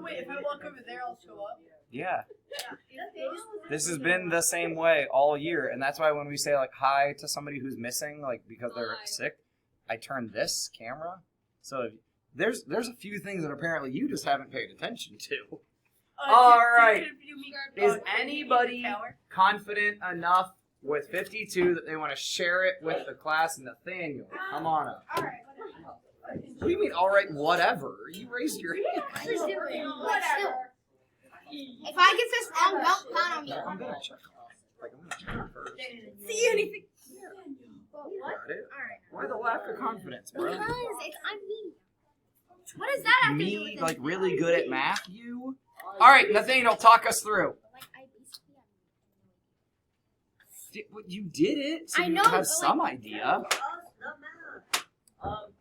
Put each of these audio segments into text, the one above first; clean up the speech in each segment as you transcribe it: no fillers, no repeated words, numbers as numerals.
Wait, if I walk over there, I'll show up? Yeah. This has been the same way all year, and that's why when we say like hi to somebody who's missing, like because they're sick, I turn this camera. So there's a few things that apparently you just haven't paid attention to. All right. Is anybody confident enough with 52 that they want to share it with the class? Nathaniel, come on up. All right. What do you mean, all right, whatever? You raised your hand. Whatever. If I get this wrong, don't count on me. I'm gonna check. I'm gonna check first. See anything? Got it. Alright. Why the lack of confidence, bro? Because I'm me. What does that have to do with Me, it? like really good at math, you? All right, Nathaniel, talk us through. You did it, so I you know, have but, some idea. Well,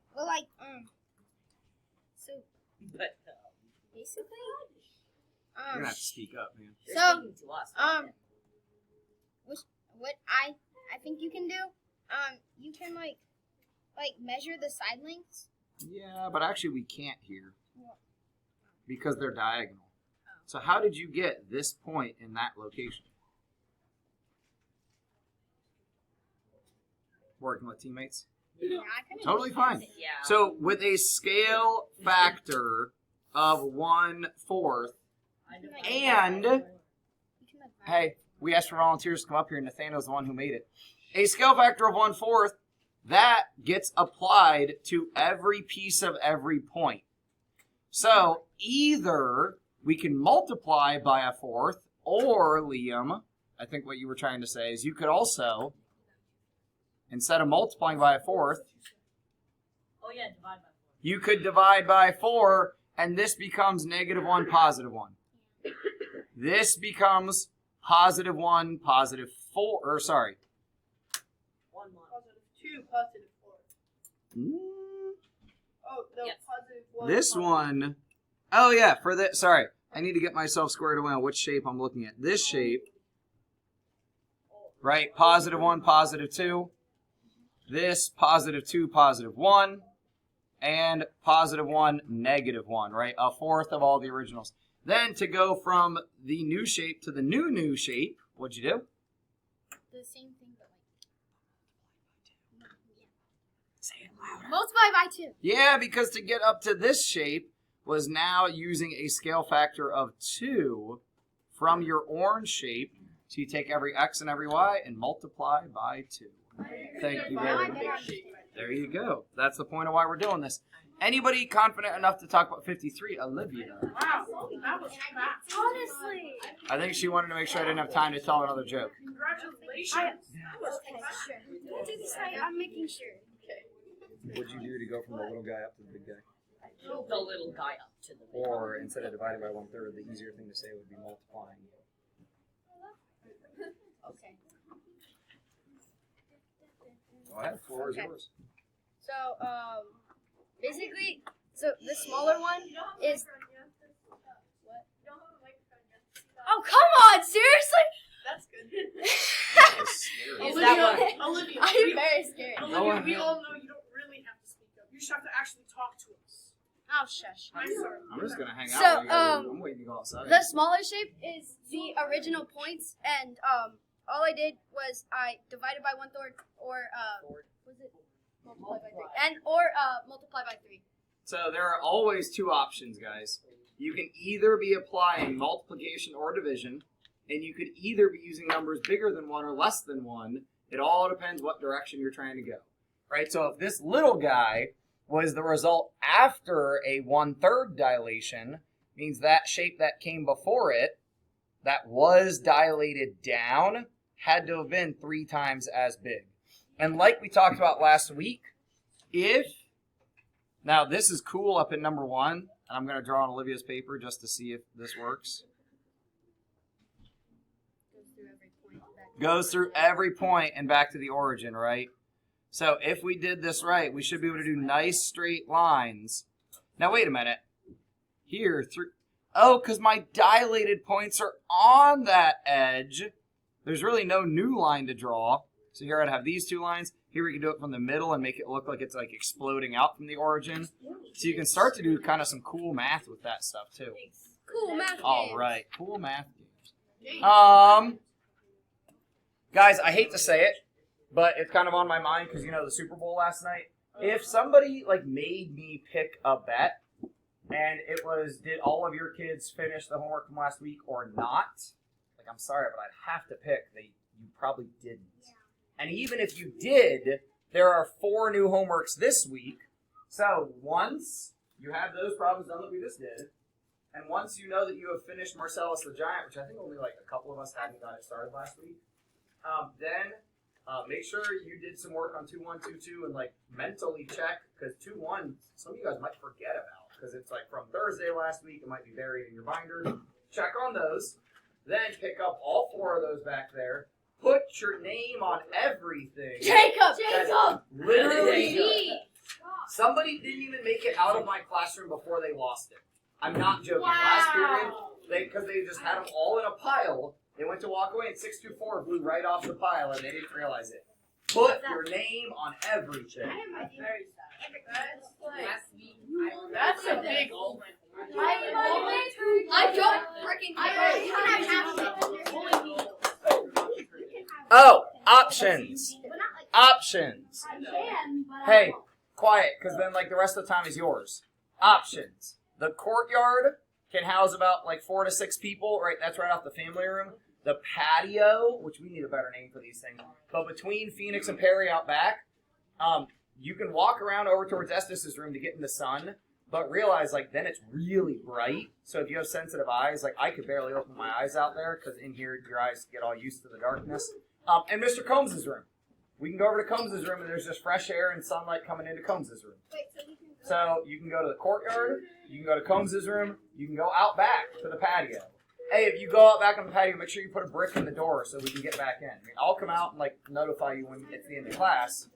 so basically, You're gonna have to speak up, man. so what I think you can do, you can like measure the side lengths. Yeah, but actually we can't here because they're diagonal. So how did you get this point in that location? Working with teammates? Yeah, I couldn't Totally do fine. that. Yeah. So with a scale factor of 1/4, and You can hey, we asked for volunteers to come up here, and Nathaniel's the one who made it. A scale factor of 1/4, that gets applied to every piece of every point. So either we can multiply by 1/4, or Liam, I think what you were trying to say is you could also, instead of multiplying by 1/4, divide by 4. you could divide by 4, and this becomes -1, +1. This becomes +1, +4, or sorry. 1, 1. +2, +4. Oh, no, Yes. +1. This one, oh yeah, for this, sorry. I need to get myself squared away on which shape I'm looking at. This shape, right, +1, +2. This, +2, +1. And +1, -1, right? 1/4 of all the originals. Then to go from the new shape to the new shape, what'd you do? The same thing, but Say it louder. multiply by 2. Yeah, because to get up to this shape was now using a scale factor of 2 from your orange shape. So you take every x and every y and multiply by 2. Thank you very much. There you go. That's the point of why we're doing this. Anybody confident enough to talk about 53? Olivia. Wow, that was fast. Honestly. I think she wanted to make sure I didn't have time to tell another joke. Congratulations. That was fast. Do this right. I'm making sure. What'd you do to go from the little guy up to the big guy? The little guy up to the big Or instead of dividing by 1/3, the easier thing to say would be multiplying. Okay. Go ahead, floor is Okay. yours. So, basically, so the smaller one is. What? Oh, come on! Seriously? That's good. That was scary. Is that one? Olivia, I am very scared. Olivia, we all know you don't really have to speak up. You just have to actually talk to us. Oh, shush. I'm sorry. I'm just going to hang out. So, with you guys. I'm waiting to go outside. The smaller shape is the original points, and all I did was I divided by 1/3, or was it multiply by 3, and or multiply by 3. So there are always two options, guys. You can either be applying multiplication or division, and you could either be using numbers bigger than 1 or less than 1. It all depends what direction you're trying to go, right? So if this little guy was the result after a 1/3 dilation, means that shape that came before it, that was dilated down, had to have been 3 times as big. And like we talked about last week, now this is cool up in number 1, and I'm going to draw on Olivia's paper just to see if this works. Goes through every point and back to the origin, right? So if we did this right, we should be able to do nice straight lines. Now wait a minute. Here, through. Oh, because my dilated points are on that edge. There's really no new line to draw. So here I'd have these 2 lines. Here we can do it from the middle and make it look like it's like exploding out from the origin. So you can start to do kind of some cool math with that stuff too. Cool math games. All right, cool math games. Guys, I hate to say it, but it's kind of on my mind because the Super Bowl last night. If somebody made me pick a bet, and it was, did all of your kids finish the homework from last week or not? I'm sorry, but I'd have to pick that you probably didn't. And even if you did, there are 4 new homeworks this week. So once you have those problems done that we just did, and once you know that you have finished Marcellus the Giant, which I think only a couple of us hadn't got it started last week, then make sure you did some work on 2-1, 2-2, and mentally check, because 2-1, some of you guys might forget about, because it's from Thursday last week, it might be buried in your binder. Check on those. Then pick up all 4 of those back there. Put your name on everything. Jacob. Literally. Somebody didn't even make it out of my classroom before they lost it. I'm not joking. Last period, because they just had them all in a pile, they wwent to walk away and 624 blew right off the pile and they didn't realize it. Put your name on everything. That's a big old one. I don't freaking Oh, options. Options. Hey, quiet, because then the rest of the time is yours. Options. The courtyard can house about 4 to 6 people. Right, that's right off the family room. The patio, which we need a better name for these things, but between Phoenix and Perry out back, you can walk around over towards Estes' room to get in the sun, but realize then it's really bright. So if you have sensitive eyes, I could barely open my eyes out there because in here your eyes get all used to the darkness. And Mr. Combs' room. We can go over to Combs' room and there's just fresh air and sunlight coming into Combs' room. So you can go to the courtyard, you can go to Combs' room, you can go out back to the patio. Hey, if you go out back on the patio, make sure you put a brick in the door so we can get back in. I'll come out and notify you when it's the end of class,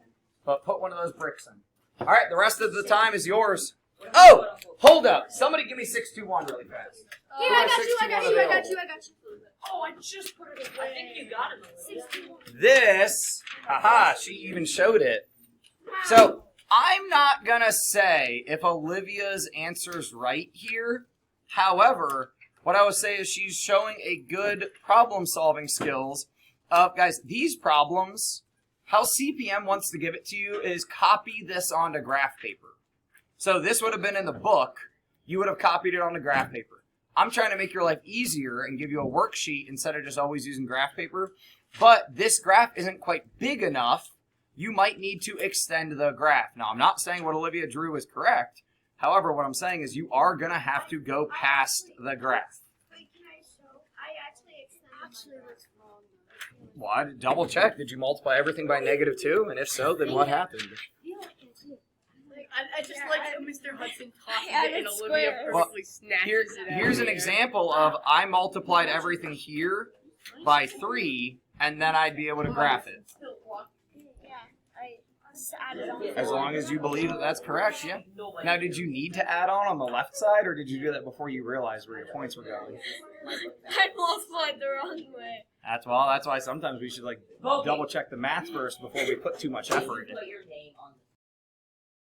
but put one of those bricks in. All right, the rest of the time is yours. Oh, hold up. Somebody give me 621 really fast. Here, I got you. Oh, I just put it away. I think you got it. This, haha, she even showed it. So, I'm not going to say if Olivia's answer's right here. However, what I would say is she's showing a good problem-solving skills. Guys, these problems, how CPM wants to give it to you is copy this onto graph paper. So this would have been in the book. You would have copied it onto graph paper. I'm trying to make your life easier and give you a worksheet instead of just always using graph paper. But this graph isn't quite big enough. You might need to extend the graph. Now, I'm not saying what Olivia drew is correct. However, what I'm saying is you are going to have to go past the graph. Wait, can I show? I actually extended my graph. Well, I double check. Did you multiply everything by -2? And if so, then what happened? I just like how Mr. Hudson tosses I it and added Olivia squares. perfectly snatches it out. Here's an example of I multiplied everything here by 3, and then I'd be able to graph it. Yeah, I just added on. As long as you believe that that's correct, yeah. Now, did you need to add on the left side, or did you do that before you realized where your points were going? I multiplied the wrong way. That's why sometimes we should double check the math first before we put too much effort in. Put your name on